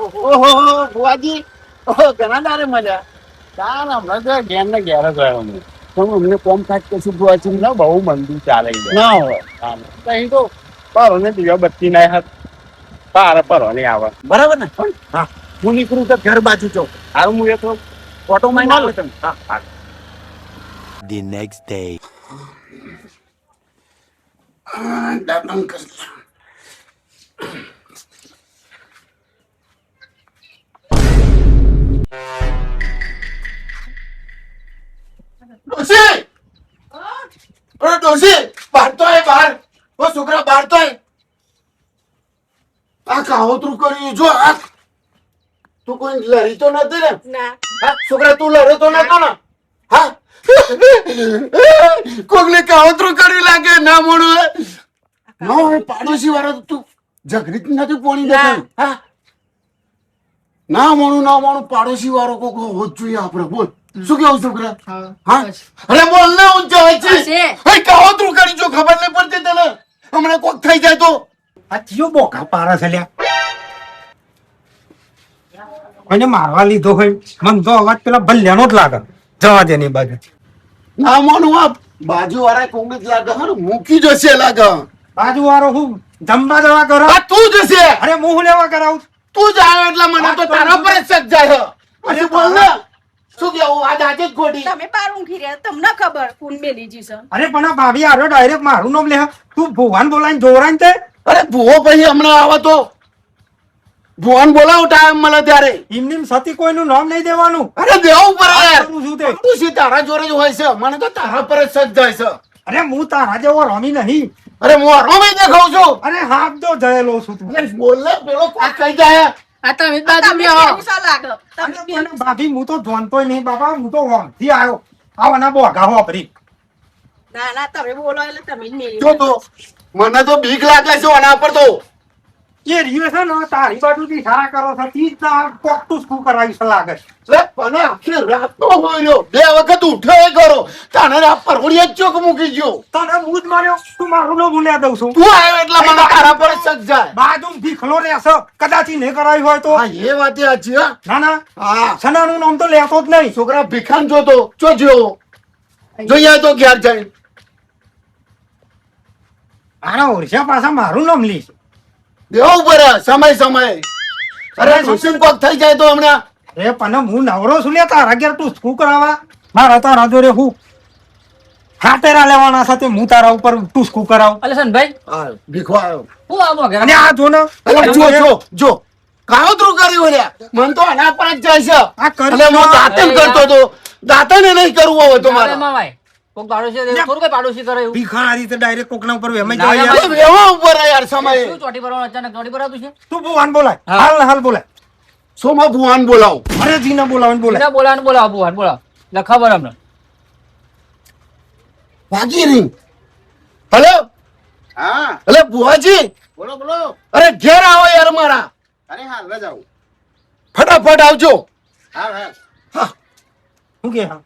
ઓહો બુઆજી ઓહો ઘણા દારે મજા ચાલ હમણાં તો ઘેર ને ઘેર જ રહ્યો હું પણ અમને કોમ કાજ કશું બુઆજી ના બહુ મંદું ચાલે ના હોય અહીં તો પરો ને દિવ્યા બત્તી ના હાથ પાર પરો નહીં આવે બરાબર ને હા હું નીકળું તો ઘર બાજુ જાઉં હારું હું એક ઓટો માં ના તમે હા The next day. દાતણ કરતા ડોસી અરે ડોસી બહાર તો આય બહાર ઓ છોકરા બહાર તો આય આ કાવતરું કર્યું જો આ તું કોઈ લડી તો નથી ને ના હા છોકરા તું લડ્યો તો નતો ને હા કોકને કાવતરું કર્યું લાગે ના મોડું ના હોય પાડોશી વાળો તું ઝઘડી નથી પોણી દે હા ના મોણું પાડોશી વાળો કોક હોત જોઈએ આપણે બોલ શું કેવું છોકરા હા અરે બોલ ને હું જવાય છે હે કાવતરું કરી જો ખબર નહીં પડતી તને હમણાં કોક થઈ જાય તો આ ચિયો બોકા પારા છે લ્યા કોઈને મારવા લીધો હોય મન તો અવાજ પેલા ભલ્યાનો જ લાગે જવા દે ની બાજુ ના મોનું આ બાજુ વાળા કોંગ્રેસ લાગે હે મૂકી જશે લાગે બાજુ વાળો હું જમવા જવા કરો આ તું જશે અરે હું લેવા કરાવું તું જ આવ્યો એટલે મને તો તારા પર જ શક જાય પછી બોલ ને શું કેવું આ આજે જ ખોટી તમે બાર ઊંઘી રહ્યા તમને ખબર કોણ મેલી જી છે અરે પણ આ ભાભી આરો ડાયરેક્ટ મારું નામ લે તું ભુવાન બોલાઈને જોરાઈને તે અરે ભૂવો પછી હમણાં આવે તો ભુવન બોલાવ ટાઈમ મળે ત્યારે એમની સતી કોઈનું નામ નહીં દેવાનું અરે દેવું પડે યાર કરું છું તે તું સી તારા જોડે જ હોય છે મને તો તારા પર જ શક જાય છે અરે હું તારા જેવો રમી નહીં અરે હું હરોમે દેખાઉં છું અરે હાથ તો જયેલો છું તું અરે બોલ ને પેલો કોક કહી જાય આ તમે બાજુ મે આવો લાગે તમે અને ભાભી હું તો જોનતોય નહીં બાબા હું તો હોમથી આવ્યો આવવાના બોગા હોપરી ના ના તમે બોલો એટલે તમે જ મેલી જો તો મને તો બીક લાગે છે આના પર તો એ રીવે છે ને તારી બાજુથી સારા કરો છો તી જ કોકટું શું કરાવી છે લાગે લે મને આખી રાત નો હોયો બે વખત ઉઠે કરો તાને આ પરવડિયા જ ચોક મૂકી ગયો તને હું જ માર્યો તું મારું નો ભૂલ્યા દઉં છું તું આવ્યો એટલે મને તારા પર જ શક જાય બાજુ ભીખલો રહેશે કદાચ ઈ નહીં કરાવી હોય તો હા એ વાત સાચી હા ના ના હા સનાનું નામ તો લેતો જ નહીં છોકરા ભીખાન જોતો ચો જેવો જોઈએ તો ઘેર જાય આના ઓરછા પાછા મારું નામ લઈશ દેવું પડે સમય અરે સુશીલ કોક થઈ જાય તો હમણાં એ પણ હું નવરો છું લે તારા ઘેર તું શું કરાવવા મારા તારા જોડે હું હાટેરા લેવાના સાથે હું તારા ઉપર તું શું કરાવ અલે સનભાઈ હા ભીખો આવ્યો હું આવો ઘરે અને આ જો ને અરે જો કાવતરું કર્યું લ્યા મન તો આના પર જ જાય છે આ કરી એટલે હું દાંતણ કરતો તો દાંતણ નહીં કરવું હવે તો મારે મામાય કોક પાડોશી થોડું કઈ પાડોશી કરે એવું ભીખારી તો ડાયરેક્ટ કોકના ઉપર વેમાઈ ના, જાય ના, યાર. વેવા ઉપર હે યાર સમય શું ચોટી ભરવાનું અચાનક ચોટી ભરાતું છે તું ભુવાન બોલાય હા. હાલ ને હાલ બોલાય સોમાં ભુવાન બોલાવ અરે જીના બોલાવને બોલાય બીજા બોલાવાનું બોલાવો ભુવાન બોલાવો એટલે ખબર અમને ભાગી રહી હેલો હા અલે ભુવાજી બોલો બોલો અરે ઘેર આવો યાર મારા અરે હા ન જાવ ફટાફટ આવજો હા હા શું કે હા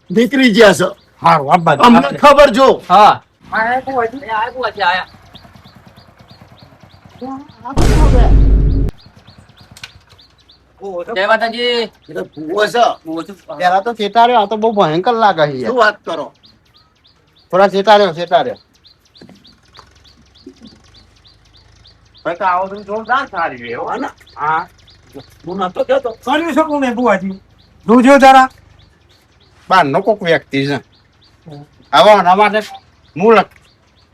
નીકળી ગયા છે હારું આ બાજુ અમને ખબર જો હા આયા ભુવાજી. આયા ભુવાજી આયા જય માતાજી એટલે ભુવો છે પેલા તો ચેતાર્યો આ તો બહુ ભયંકર લાગે છે યાર. શું વાત કરો થોડા ચેતાર્યો આવો તો જોરદાર સારી રહ્યો હે ને હા હું નતો કહેતો કર્યું શકું ને ભુવાજી જોજો જરા બહારનો કોક વ્યક્તિ છે હવે આના માટે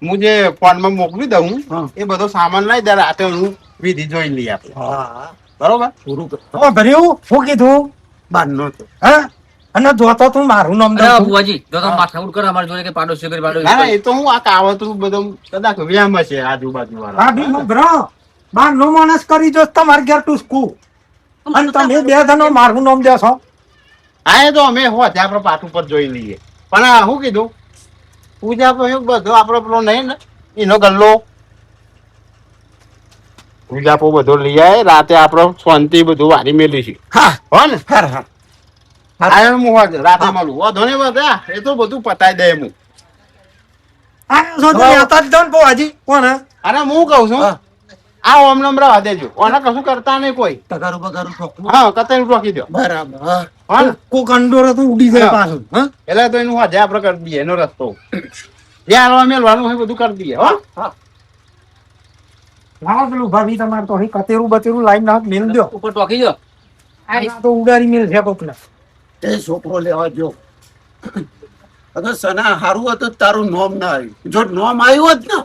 હું જે ફોનમાં મોકલી દઉં હા. એ બધો સામાન લઈ દે રાતે હું વિધિ જોઈ લઈએ આપણે હા બરોબર પૂરું કર ઓ ભર્યું શું કીધું બારનો તો હા અને જોતો તું મારું નામ દઉં અરે છું. ભુવાજી જો તમે માથાકૂટ કરો અમારે જોડે કે પાડોશી કરી ના ના એ તો હું આ કાવતરું બધું કદાચ વ્યામ છે આજુબાજુ વાળા ભાભી હું ગ્રહ બાર નો માણસ કરી જો તમારે ઘેર ટૂસકું અને તમે બે જણો મારું નામ દેશો હા એ તો અમે હો ત્યાં આપણે પાઠ ઉપર જોઈ લઈએ પણ આ શું કીધું પૂજા તો એવું બધો આપણો પેલો નહીં ને એનો ગલ્લો પૂજા પો બધો લઈ આવે રાતે આપણે શાંતિ બધું વારી મેલી છે હા હો ને હા હા આયો હું હોજ રાતે મળું વધો ને બધા એ તો બધું પતાઈ દે હું આ છો તો લેતા જ દો ને ભુવાજી કોણ હે? અરે હું કહું છું હા. આ ઓમ નમ રવા દેજો ઓને કશું કરતા નહીં કોઈ તગારું બગારું ઠોકવું. હા કતાઈ રોકી દો બરાબર હા. હા ને? કોક અંડોરો તો ઉડી જાય હા. પાછું હા એટલે તો એનું હાજે આપણે કરી દઈએ એનો રસ્તો જે હાલવા મેલવાનું હોય બધું કરી દઈએ હો લાવો પેલું ભાભી તમારે તો અહીં કતેરું બતેરું લાઈન ના મેલ દો ઉપર ટોકી દો આ તો ઉડારી મેલ છે કોકને એ છોકરો લેવા જો અગર સના હારું હતું તો તારું નોમ ના આવ્યું જો નોમ આવ્યું હોત ને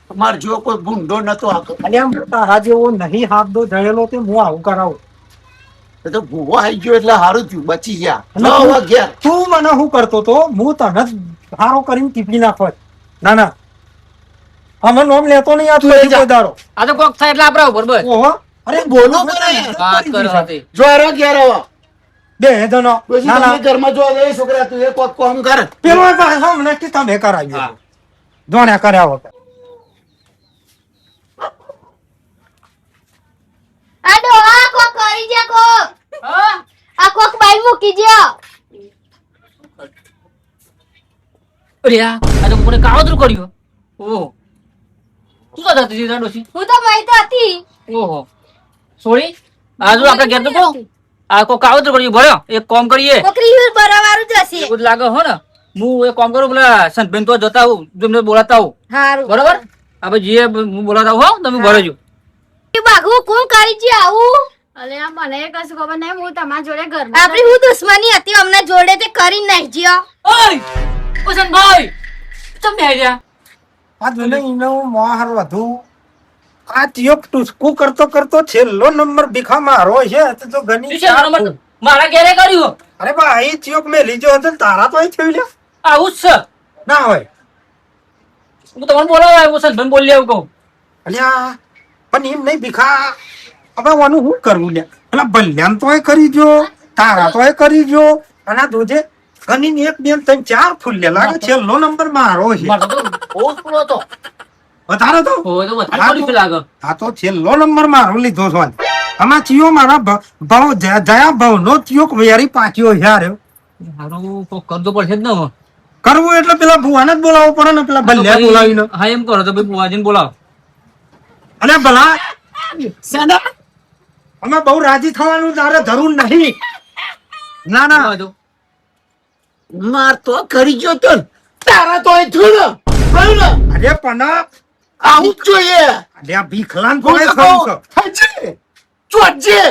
તમારે જો કોઈ ભૂંડો નતો આવતો અને આમ તારા જેવો નહીં હાથ દો જયેલો તે હું આવું કરાવું એ તો ભૂવો આવી ગયો એટલે હારું થયું બચી ગયા અને 9 વાગ્યા તું મને શું કરતો તો હું તને જ હારો કરીને ટીપી નાખત ના ના અમે નોમ લેતો નહીં આ તું એ જા. કોઈ દારો આ તો કોક થાય એટલે આપડે ઉપર બસ ઓહો અરે બોલો કરે વાત કરો સાથે જો આરો ઘેર આવો બે જણો પછી ના ના તમે ઘરમાં જો એ છોકરા તું એક કોક કામ કર પેલો પાસે હમણાં કે તમે કરાવ્યો હા. જોણ્યા કર્યા વગર આ ડોહા કોક કરી જે કોક આ કોક બાઈ મૂકી જે અરે આ તો કોને કાવતરું કર્યું ઓહો શું થતા હતી ડોશી હું તો મઈ તો હતી ઓહો સોરી આ જો આપણે ઘેર તો કહો આ કો કાવતરું કર્યું ભર્યો એક કામ કરીએ કોકરી યુર બરાવારું જ હશે એવું જ લાગે હો ને હું એક કામ કરું પેલા સંતબેન તો જતા હું તમને બોલાતા હું હારું બરોબર આપણે જે હું બોલાતા હો તમે ભરજો બાગુ કોણ કરી જે આવું અલે આ મને કશું ખબર નહીં હું તમારા જોડે ઘરમાં આપણી હું દુશ્મની હતી અમને જોડે તે કરી નાખ જ્યો ઓય ઓસનભાઈ તમે આયા આ જોને ઈનો મોહર વધુ આ તિયોક ટુસકુ કરતો કરતો છેલ્લો નંબર ભીખા મારો છે તો ઘણી મારા ઘેરે કર્યું અરે બા એ તિયોક મે લીજો હતો ને તારા તો અહીં થયું લ્યા આવું જ છે ના હોય હું તમને બોલાવા ઓસનભાઈ બોલી આવું કહું અલ્યા પણ એમ નહીં ભીખા હવે આનું શું કરવું લ્યા પેલા ભલ્યાન તોય કરી જો તારા તોય કરી જો અને આ જોજે ઘણી એક બે ત્રણ ચાર ફૂલ લે લાગે છેલ્લો નંબર મારો છે મારો તો બહુ પૂરો હતો વધારો તો હોય તો વધારે પડી લાગે આ તો છેલ્લો નંબર મારો લીધો છો આમાં ચિયો મારા ભાવ જયા ભાવ નો ચિયો વેરી પાક્યો યાર હારું કોક કરતો પડશે જ ને હવે. કરવું એટલે પેલા ભુવાને જ બોલાવવો પડે ને પેલા ભલ્યા બોલાવીને હા એમ કરો તો ભાઈ બુવાજીને બોલાવો અને ભલા સના અમે બહુ રાજી થવાનું તારે જરૂર નહીં ના ના બોલાવો તો. માર તો કરી ગયો તો ને. તારા તો એ થયું ને અરે પણ આવું જ જોઈએ અલ્યા ભીખલાન હું કોઈ તો થયું કહું, છે હજી, ચોટજે.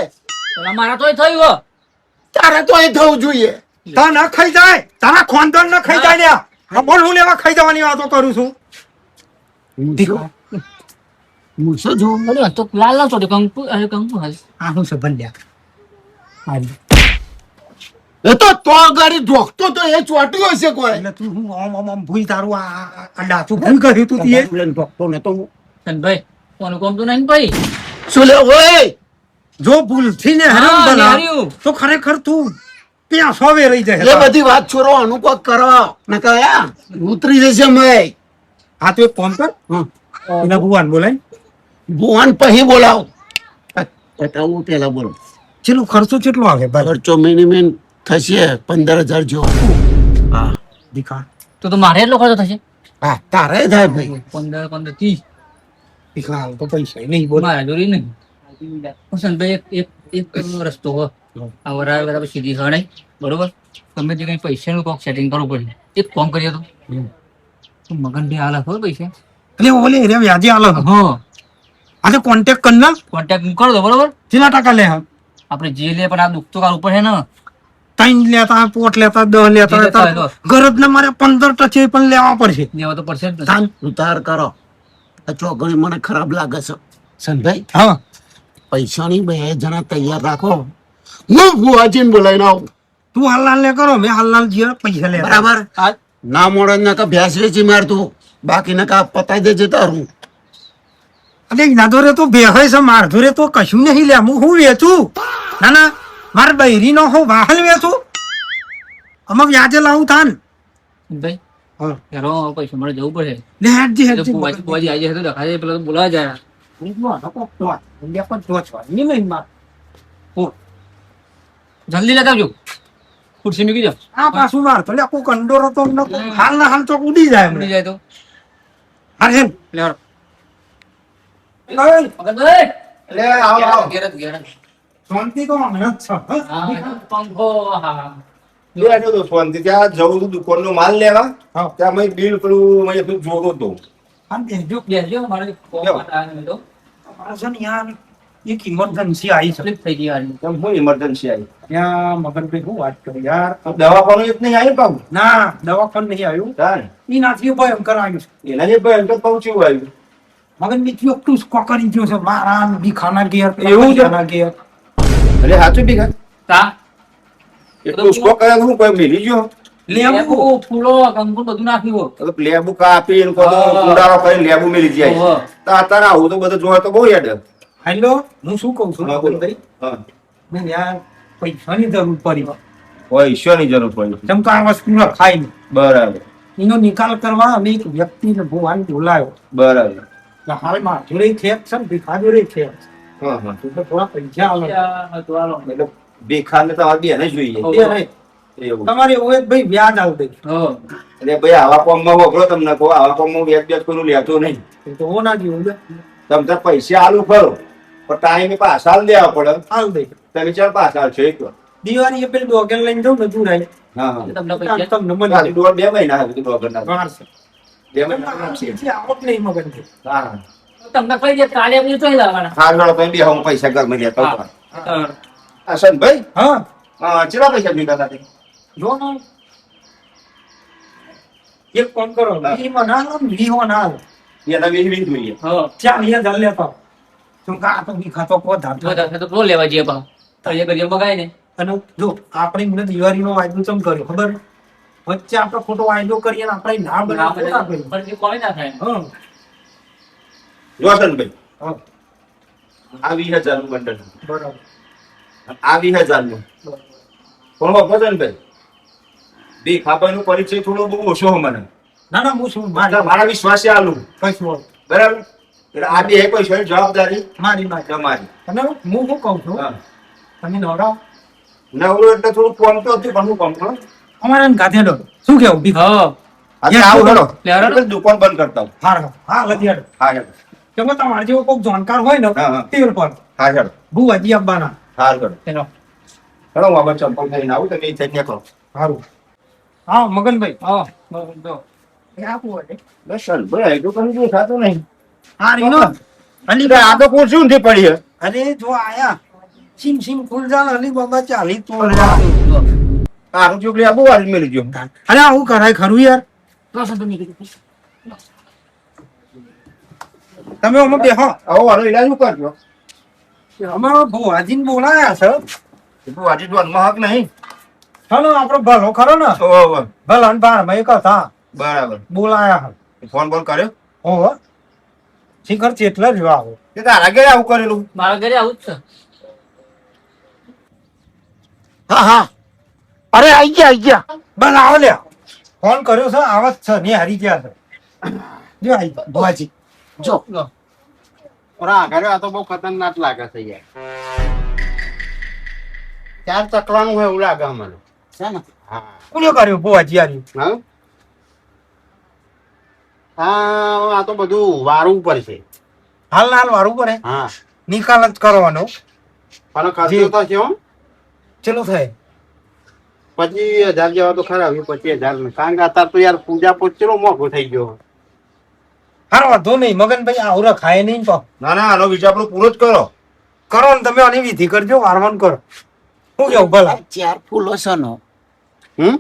પેલા મારા તોય થયું હો. તારે તો એ થવું જોઈએ તા ન ખાઈ જાય તારા ખોંદણ ન ખાઈ જાય લ્યા આ બોલ હું લેવા ખાઈ જવાની વાતો કરું છું મૂસો જો અરે આ તો લાલ લાલ ચોટે કંકુ અરે કંકુ હાલ આ હું છે ભલ્યા એ તો ગાડી ઢોકતો તો એ ચોટ્યું હશે કોઈ એટલે તું હું આમ ભૂઈ તારું આ ડાચું ભૂઈ કર્યું તું તીએ ઢોકતો ને તો સંતભાઈ કોનું કોમ તો નહીં ભાઈ શું લે ઓય જો ભૂલથી ને હરામ હા, બના નેહર્યું. તો ખરેખર તું ત્યાં સોવે રહી એ જાય બધી વાત છોરો આનું કોક કરો ને કયા ઉતરી જશે મય આ તો એક કોમ કર એના ભુવાન બોલાય ભુવન પછી બોલાવ બતાવું પેલા બોલો ચેલો ખર્ચો કેટલો આવે ભાઈ ખર્ચો મિનિમમ થશે 15,000 જેવો હા દીકા તો મારે એટલો ખર્ચો થશે હા તારે થાય ભાઈ 15 15 30 દીકા હાલ તો પૈસા નહીં બોલ મારા જોડી નહીં સંતભાઈ એક એક એક રસ્તો હો આ વરાળ બરાબર સીધી ગણાય બરોબર તમે જે કઈ પૈસાનું કોક સેટિંગ કરવું પડે એક કામ કરીએ તો મગન બે હાલ હોય પૈસા એટલે ઓલે રે વ્યાજે આલો હા આ તો કોન્ટેક્ટ કર ના કોન્ટેક્ટ કરો દો બરોબર કેટલા ટકા લે હા આપણે જે લે પણ આ દુઃખ તો કાઢવું પડે ને ત્રણ લેતા પોટ લેતા 10 લેતા જે લેતા હોય હતા. તો. ગરજ ના મારે 15 ટચે પણ લેવા પડશે લેવા તો પડશે જ ને. તાન ઉતાર કરો આ ચોગણી મને ખરાબ લાગે છે સંભાઈ હા પૈસાની 2 જણા તૈયાર રાખો હું ભુવાજીને બોલાવીને આવું તું હાલ લે કરો મેં હાલ જે પૈસા લે બરાબર આ ના મોડે ના કા ભેંસ વેચી મારતું બાકી ના કા પતાઈ દેજે તારું અરે ના દોરે તો બેહાય છે માર ધોરે તો કશું નહીં લે હું વેચું ના ના માર બૈરી નો હું વાહન વેચું અમે વ્યાજે લાવું થાન ભાઈ હા યારો પૈસા મળે જવું પડે લે હેડજી જો હેડજી બુવાજી આવી જાય તો દેખાય પેલા તો બોલાવા જાય જલ્દી લેતા આવજો ખુરશી મૂકી દો આ પાછું માર તો લે કોક અંડોરો તો હાલ ના હાલ ચોક ઉડી જાય ઉડી એમને જાય તો અરે લેવડો મગનભાઈ એટલે આવો આવો ઘેર જ, ઘેર જ. શાંતિ તો હમણાં જ છે હો. હા, પંખો હા બેઠો તો ફોનથી ત્યાં જવું હતું દુકાનનો માલ લેવા હા. ત્યાં મેં બિલ પેલું મેં પેલું જોતો હતો આમ બેસજો. બેસજો, મારે કોમ બેહો. આવે તો મારે છે ને યાર એક ઇમરજન્સી આવી છે. તકલીફ થઈ ગઈ વાળી. કેમ હું ઇમરજન્સી આવી ત્યાં મગનભાઈ શું વાત કરી યાર. તો દવાખાનું એક નહીં આવ્યું પાછું ના દવાખાને નહીં આવ્યું. તાન એનાથી ભયંકર આવ્યું છે. એના જે ભાઈ તો પહોંચ્યું આવ્યું મગનભાઈ થયો તું કરી ગયો છે મારા બીખાના ઘેર એવું છે? બીખાના ઘેર. એટલે સાચું બી ખાય તા એટલું સ્ટોક કર્યા હું કોઈ મિલી ગયો લેવું લેબુ, ફૂલો કંકુ બધું નાખ્યું તો લેબુ કાપી ને બધો કુંડાળો કરીને લેબુ મિલી જાય ઓહો. તો અત્યારે આવું તો બધું જોવા તો બહુ યાદ હેલો હું શું કહું છું મગનભાઈ હા મેં યાર પૈસાની જરૂર પડી હોય ઈશ્વરની જરૂર પડી જેમ કે આ વસ્તુ રખાય નહીં બરાબર એનો નિકાલ કરવા અમે એક વ્યક્તિને ભગવાન બોલાયો બરાબર એટલે હાલમાં જોડે ખેત છે ને ભીખા જોડે ખેત છે. હા હા તો થોડા પૈસા આલો. તો હાલો. એટલે બેખાને તમારે બેને જોઈએ હો. એ નહીં. એવું તમારે એવું હોય તો ભાઈ વ્યાજ આલ દે હો. એટલે ભાઈ આવા કોમમાં વપરો તમને કહો આવા કોમમાં વ્યાજ બ્યાજ કોઈનું લેતો નહીં તો હો ના જેવું લે. તમે તાર પૈસા આલુ ખરો પણ ટાઈમે પાછા આલ દેવા પડે આલ દે તમે ચાલ પાછા આવશો એક વાર દિવાળી પેલી ડોગેલ લઈને જાઉં ને તું હા હા તમને પૈસા તમને મને ખાલી દોઢ બે મહિના સુધી ડોગરના વાર છે. બે મહિના આવશે. જે આવક નહીં મગનભાઈ. હા તમને કઈ દે કાલે આપણે જોઈ લાવવાના. હા લડો તો બે હું પૈસા ઘરમાં લેતો હા. હા. હસનભાઈ હા ચેટલા પૈસા જોઈતા હતા તે? જો ને એક કામ કરો હા. ઈ મને આલો ને ઈ મને આલો. એના વીસ વીસ જોઈએ હો. ચાલ અહીંયા જલ લેતો તું કા તો ભીખા તો કો ધાર. જો તો બોલ લેવા જઈએ ભાવ. તો એ કરીએ મગાય ને. અને જો આપણે મને દિવાળીનો વાયદો ચમ કર્યો ખબર વચ્ચે આપણે ખોટો વાયદો કરીએ ને આપણે ના ના બનાવીએ બને. ના કરીએ. પણ એ કોઈ ના થાય. હા જો હસનભાઈ હા આ 20,000 નું બંડલ બરાબર આ 20,000 નું પણ હસનભાઈ બે ખાપાનું પરિચય થોડો બહુ ઓછો મને ના ના હું શું મારા વિશ્વાસે આલું કશું હોય. બરાબર એટલે આ બે પૈસાની જવાબદારી મારી વાત તમારી અને હું શું કહું છું હા તમે નવરાવ નવરું એટલે થોડું કોમ તો હતું પણ હું કોમ કરો અમારે ગાધેડો શું કેવું ભીખા હો. આજે આવું હેડો લે હેડો. એટલે દુકાન બંધ કરતા હું હા હા લધિયાડો હા હેડો કેમ તમારે જેવો કોઈક જાણકાર હોય ને હા, હા. તેલ પર હા હેડો ભુવાજી આપવાના હા હેડો ચલો. હેડો હું આમાં ચંપલ થઈને આવું તમે થઈ નીકળો સારું હા મગનભાઈ હો. બરોબર જો. એ આપવું હોય બસ ચાલ ભાઈ એટલું કશું જો થતું નહીં હા રીનો અલી એટલે આ તો ખુરશી ઊંધી પડી છે અરે જો આયા સિમ સિમ ફૂલ જાણ અલી બાબા ચાલી તો જો. આરું ચોકડી આ બહુ વાર મેળી ગયો અરે આવું કરાય ખરું યાર બસ તો નીકળી. તમે આમાં બેહો આવો વાળો ઈલાજ શું કરજો અમારો ભુવાજીને બોલાયા છે તું આજે જોનમાં હક નહીં ચાલો આપણો ભલો ખરો ને ઓહો ભલા ને બાર માં એક હતા બરાબર બોલાયા ફોન બોલ કર્યો ઓહો શિખર ચેટલા જ આવો તે તારા ઘરે આવું કરેલું મારા ઘરે આવું જ છે. હા હા અરે આઈ ગયા બસ આવો લે ફોન કર્યો છે આવત છે ને હારી ગયા છે જો આઈ ગયા ભુવાજી જો. ઓરા ઘરે આ તો બહુ ખતરનાક લાગે છે યાર ચાર ચકલાનું હોય એવું લાગે મને છે ને. હા કોને કર્યો ભુવાજી યાર હા હા આ તો બધું વારવું પડશે હાલ હાલ વારું પડે હા નિકાલ જ કરવાનો અને ખર્ચો જી. તો છે હો ચલો થાય 25,000 જેવા તો ખરા 25,000 ને કારણ કે અત્યારે તો યાર પૂજા પોચેલો મોઘો થઈ ગયો હારો વાંધો નહીં મગનભાઈ આવરા ખાય નહીં તો ના ના આનો વિચાર આપણો પૂરો જ કરો કરો ને તમે આની વિધિ કરજો વારવાનું કરો શું કેવું ભલા ચાર ફૂલો છે ને હમ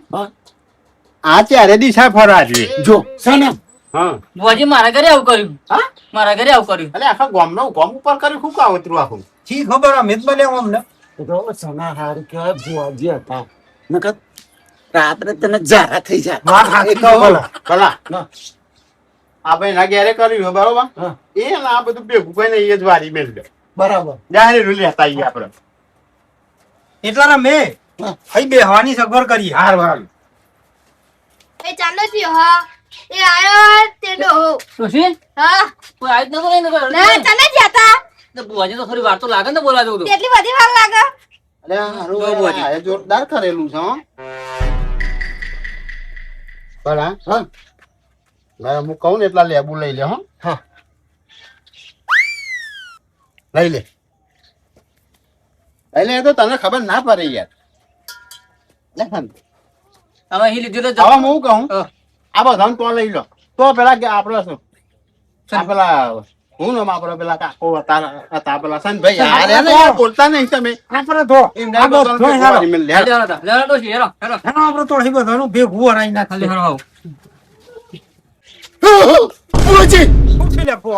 આ ચારે દિશા ફરા છે જો છે ને હા બુઆજી મારા ઘરે આવું કર્યું. હા મારા ઘરે આવું કર્યું. એટલે આખા ગામ ઉપર કર્યું શું કાવતરું આખું ઠીક ખબર અમે જ બન્યા અમને તો સના હાર કહેવાય ભુવાજી હતા નકર રાત્રે તને જારા થઈ જાય વાત સાચી છે ભલા ભલા આ ભાઈ ના ઘેરે કર્યું હે, બરોબર હા. એ ને આ બધું ભેગું કરીને એ જ વારી મેળ દે બરાબર જાહેર લેતા આવીએ આપણે એટલા મેં હા. અહીં બેહવાની સગવડ કરી હાર હાર એ ચાલો થયો હા એ આયો તે ડોહો ડોશી, હા કોઈ આવ્યું જ નતું ને કોઈ? ના તમે જ હતા તો બુઆજી તો થોડી વાર તો લાગે ને બોલવા જવું તો. કેટલી બધી વાર લાગે અરે હારું જો ભુવાજી. આ જોરદાર કરેલું છે હો ભલા હા હું કહું ને એટલા લેબુ લઈ લે હો લઈ લે એ તો તને ખબર ના પડે યાર લે ખાન. હવે અહીં લીધું તો હવે હું શું કહું આ બધાને તો લઈ લો તો પેલા કે આપડે શું આ પેલા હું નામ આપડે પેલા કાકો હતા પેલા સન ભાઈ યાર બોલતા નહીં તમે આપણે તો એમ આ બધું હેરો. હેરો આપણે તો અહીં બધાનું ભેગું હરાઈ નાખે. ખાલી હેરો આવો બુઆજી શું છે લે પો?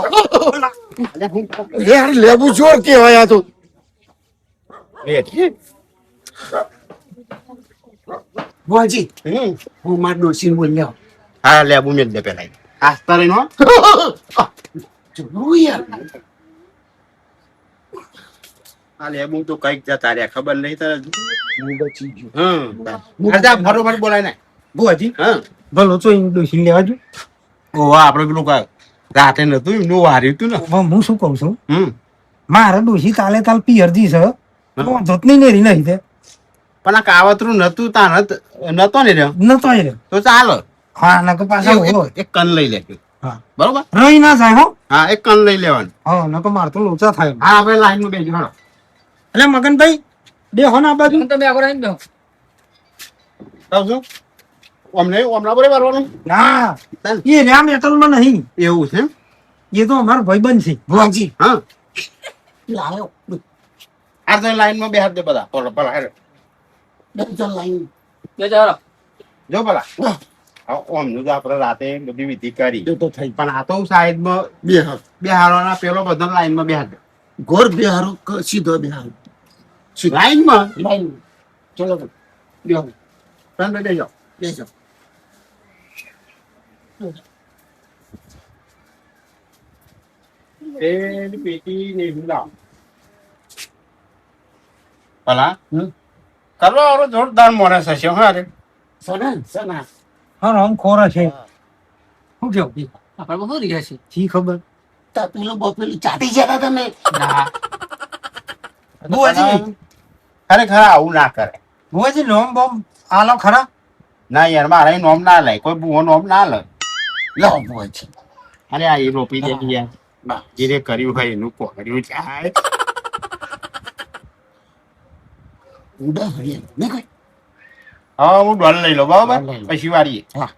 યાર લેબુ જોર કેવાય આ તો બુઆજી હું માર ડોશી બોલ્યો હા લેબુ મેલ દે પેલા આસ્તા રહીનો જોયું યાર આ લેબુ તો કઈક જતા રહ્યા ખબર નહીં તારે હું બચી ગયો અરે બરોબર બોલાય ને બુઆજી હા ભલો તો એમ ડોશી લેવા જો. ઓ આપડે પેલું રાતે નતું એમનું વાર્યું હતું ને હવે હું શું કહું છું મારે મારા ડોશી તાલે તાલ પિયરજી છે ધોતની નેરી નહીં તે પણ આ કાવતરું નતું તા નતો ને રહ્યો નતો એ રે. તો ચાલો હા નકો પાછા હોય. એક કન લઈ લે હા બરોબર રહી ના જાય હો. હા એક કન લઈ લેવાનું હા નકો માર તો લોચા થાય. હા આપણે લાઈન માં બેસી હાલો એટલે મગનભાઈ બેહો ના બાજુ. તમે આગળ આવીને બેહો. કહું છું હમણાં બરોબર કરવાનું ના એ રહ્યા મેટલમાં નહીં, એવું છે એમ? એ તો અમારો ભાઈબંધ છે. બુઆજી હા લાયો આ તો લાઈન માં બેહાડ દે બધા ભલા હેરો ડંચલ લાઈન બેજો હેરો. જો ભલા ઓમનું તો આપણે રાતે બધી વિધિ કરી તો થઈ પણ આ તો સાઈડ માં બિહાર બેહારવાના પેલો બધો લાઈન માં બેહાડ દે ઘોર બિહારો સીધો બિહાર લાઈન માં લાઈન ચલો બેહો તમે બેજો બેસો પેલી પેટી ને હુલા ભલા કરો હવે જોરદાર માણસ હશે હા રે સના સના હા આમ ખોરા છે. શું કેવું આપણે બહુ રહ્યા છે. જી ખબર. તા પેલો બપેલું ચાટી જતા તમે બુઆજી ખરેખર આવું ના કરે બુઆજી નોમ બોમ આલો ખરા. ના યાર મારે નોમ ના લે કોઈ બુઓ નોમ ના લે લો બુઆજી અરે આ એ રોપી દે યાર જેને કર્યું હોય એનું પકડ્યું જાય ઉડા હરિયા ને કોઈ હા હું ડોલ લઈ લો બરાબર ડોલ લઈ લો. પછી વાળીએ હા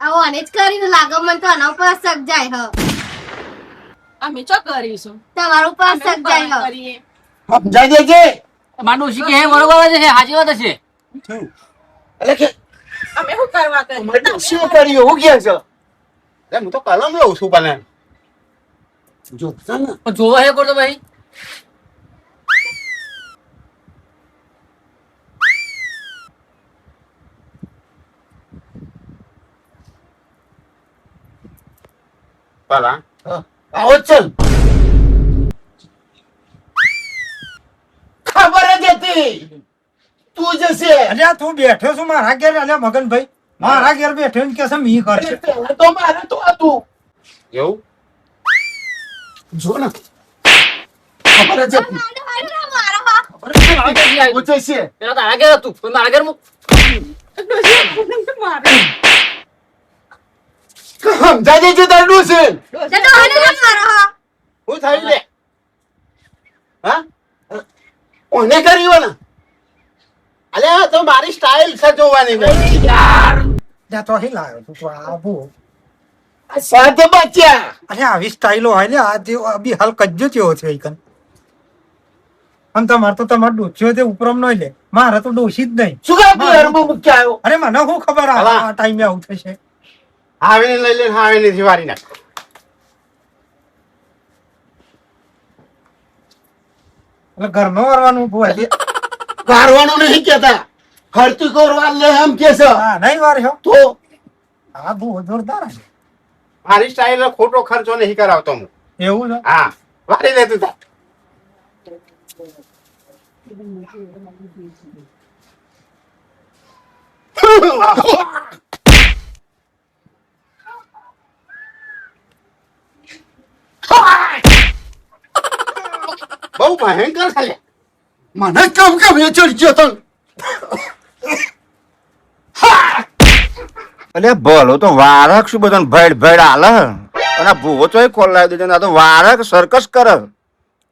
આવો આને જ કરીને લાગે મને તો આના ઉપર શક જાય હ. અમે ચો કરીશું તમારા ઉપર શક જાય હ. કરીએ સમજાઈ દેજે માંડું શીખે હે બરોબર છે હાજી વાત છે. એટલે કે અમે શું કરવા કરીએ મને શું કર્યું હું કે છે એટલે હું તો કલમ લઉં છું પણ જો સના પણ જોવા હે કરતો ભાઈ. ભલા આવો ચલ ખબર જ હતી તું જશે અલ્યા તું બેઠો છું મારા ઘેર. અલ્યા મગનભાઈ મારા ઘેર બેઠો ને કે છે મી કરશે. પહેલા તો મારે તો હતું એવું જો ને ખબર જ હતી મારો હારું ના મારો હા. ખબર જ હતી તું જશે પેલા તારા ઘેર હતું પણ મારા ઘેર મારે સમજાઈ દેજે તારું છે તો હારું ના મારો હા. હું થયું લે હા કોને કર્યું ને અલે આ તો મારી સ્ટાઇલ છે જોવાની ભાઈ યાર ત્યાં તો અહીં લાવ્યો તું તો આવું. આ સાથે બચ્યા અરે આવી સ્ટાઈલો હોય ને આ જે બી હાલ કજ્જો જેવો છે ઈકન. આમ તમારે તો તમારે ડોસ્યો તે ઉપરમ નહીં લે, મારે તો ડોસી જ નહીં. શું કામ બિહારમાં મૂક્યા આવ્યો અરે મને શું ખબર આ હલા. આ ટાઈમે આવું થશે. હાવીને લઈ લે હાવીને જીવારી નાખ એટલે ઘરમાં વરવાનું ભૂવા. વારવાનું નહીં કેતા હરતું કોરવા લે એમ કે છે હા નહીં વાર્યો તો હા ભૂવો જોરદાર છે. મારી સ્ટાઇલ ખોટો ખર્ચો નહીં કરાવતો હું એવું છે. હા વારી લેતું તા બહુ ભયંકર ચાલે મને કમ કમ એ ચડી ગયો તો અલ્યા ભલો તો વારક શું બધાને ભેડ ભેડ હાલે અને આ ભૂવો તો ખોલાવી દેજો ને આ તો વારક સર્કસ કરે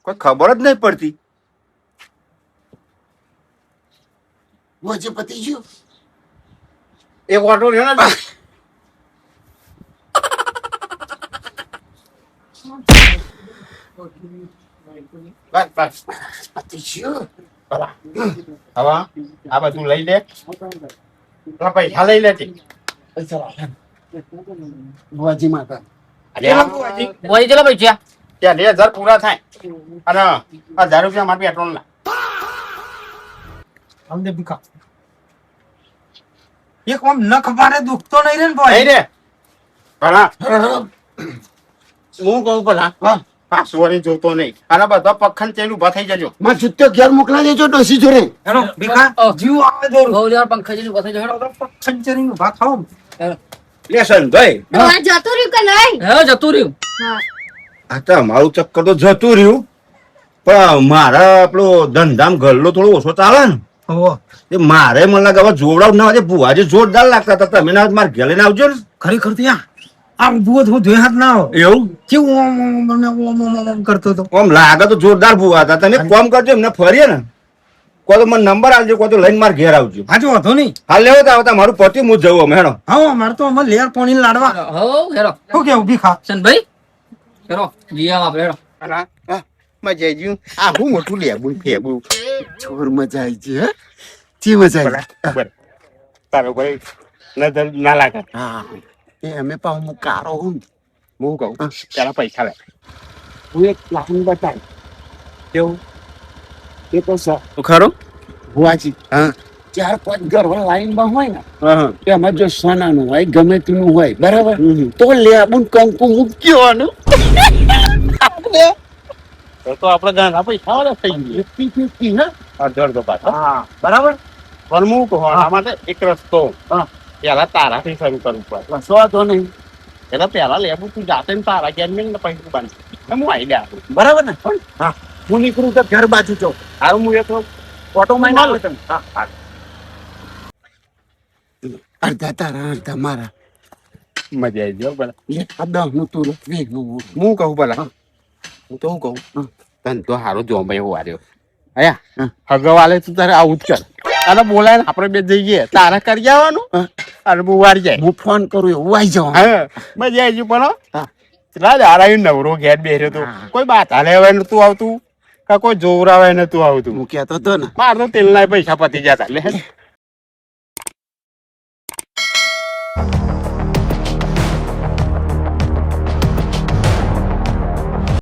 કોઈ ખબર જ નહીં પડતી. વચ્ચે પતી ગયું એક ઓટો રહ્યો ને બસ બસ પતી ગયું બરા. હવે આ બધું લઈ લે પેલા પૈસા લઈ લેજે. ભુવાજી માતા અલ્યા, બોલી ચલો પૈસા ત્યાં 2000 પૂરા થાય અને 1000 રૂપિયા માટે પેટ્રોલ ના અમને ભીખા એક આમ નખ મારે દુખતો નહીં રે ને ભાઈ નહીં રે ભલા હું કહું ભલા હા સોરી જોતો નહીં અને બધા પખંડ ચેલું ઉભા થઈ જજો માં જુત્તો ઘેર મોકલા દેજો ડોસી જોડે હેલો ભીખા જીવ આવે દોર બહુ જવાર પંખા જેવું কথা જવાનો સંચરી ઉભા થાઓ લેસન ભાઈ તો આ જતું રહ્યું કે નહીં હે જતું રહ્યું હા આ તો અમારું ચક્કર તો જતું રહ્યું પણ મારા આપણો ધંધામ ગલ્લો થોડો ઓછો ચાલે ને ઓહો એ મારે મને લાગે હવે જોવડાવ ના હોય ભુવાજી જોરદાર લાગતા હતા તમે ના મારે ઘેર લઈને આવજો ને ખરેખર તો યા આ બુઓ તો ધોઈ હાથ ના હોય એવું કેવું ઓમ કરતો તો આમ લાગે તો જોરદાર ભુવા હતા તમે કોમ કરજો એમને ફરીએ ને કોઈ તો મને નંબર આપજો કોઈ તો લઈને મારે ઘેર આવજો હાજો વાંધો નહીં હાલ લેવો તો આવતા મારું પતિ હું જવું અમે હેડો હા મારે તો અમે લેર પાણી લાડવા હો હેરો શું કેવું ભીખા સનભાઈ હેરો જીયા આપણે હેરો ભલા મજા આવી ગયું આ હું મોટું લેબું ફેબું છોર મજા આવી છે હે જી મજા આવી ભલા બર તારો કોઈ નજર ના લાગે હા એ અમે પાછું હું કારો હું હું કહું પેલા પૈસા લે હું એક પ્લાન બતાવ કેવું એ તો સર ખરું ભુવાજી હા 4-5 ઘરવાળા લાઈનમાં હોય ને હા કે એમાં જો સોનાનું હોય ગમે તેનું હોય બરાબર તો લેબુન કંકુ મૂક્યોનું તો આપણે ગાના પૈસા વાળા થઈ ગયું 50-50 હા અડધો અડધો પાછો હા બરાબર પણ હું કહું આના માટે એક રસ્તો હા. પેલા તારાથી શરૂ કરવું પડે કશો વાંધો નહીં એટલે પેલા લેવું તું જાતે ને તારા ઘેર મેં ને પૈસા બાંધ હું આવી લે આપું બરાબર ને હા હું નીકળું તો ઘર બાજુ જાઉં હારું હું એક ઓટો માં ના આવે તમે હા અડધા તારા અડધા મારા મજા આવી ગયો ભલા લે આ 10 નું તું લે 20 નું હું કહું ભલા હું તો શું કહું તને તો હારો જો ભાઈ હું હાર્યો અયા હગવાલે તું તારે આવું જ કર અને બોલાય ને આપણે બે જઈએ તારે કરી આવવાનું અને હું વાર જાય હું ફોન કરું એવું આવી જાઉં હા મજા આવી ગયું પણ હા. કેટલા દાડા નવરો ઘેર બેઠ્યો તો કોઈ બાત હાલે હવે નતું આવતું કા કોઈ જોવરાવે નતું આવતું હું કહેતો હતો ને મારે તો તેલના પૈસા પતી જતા લે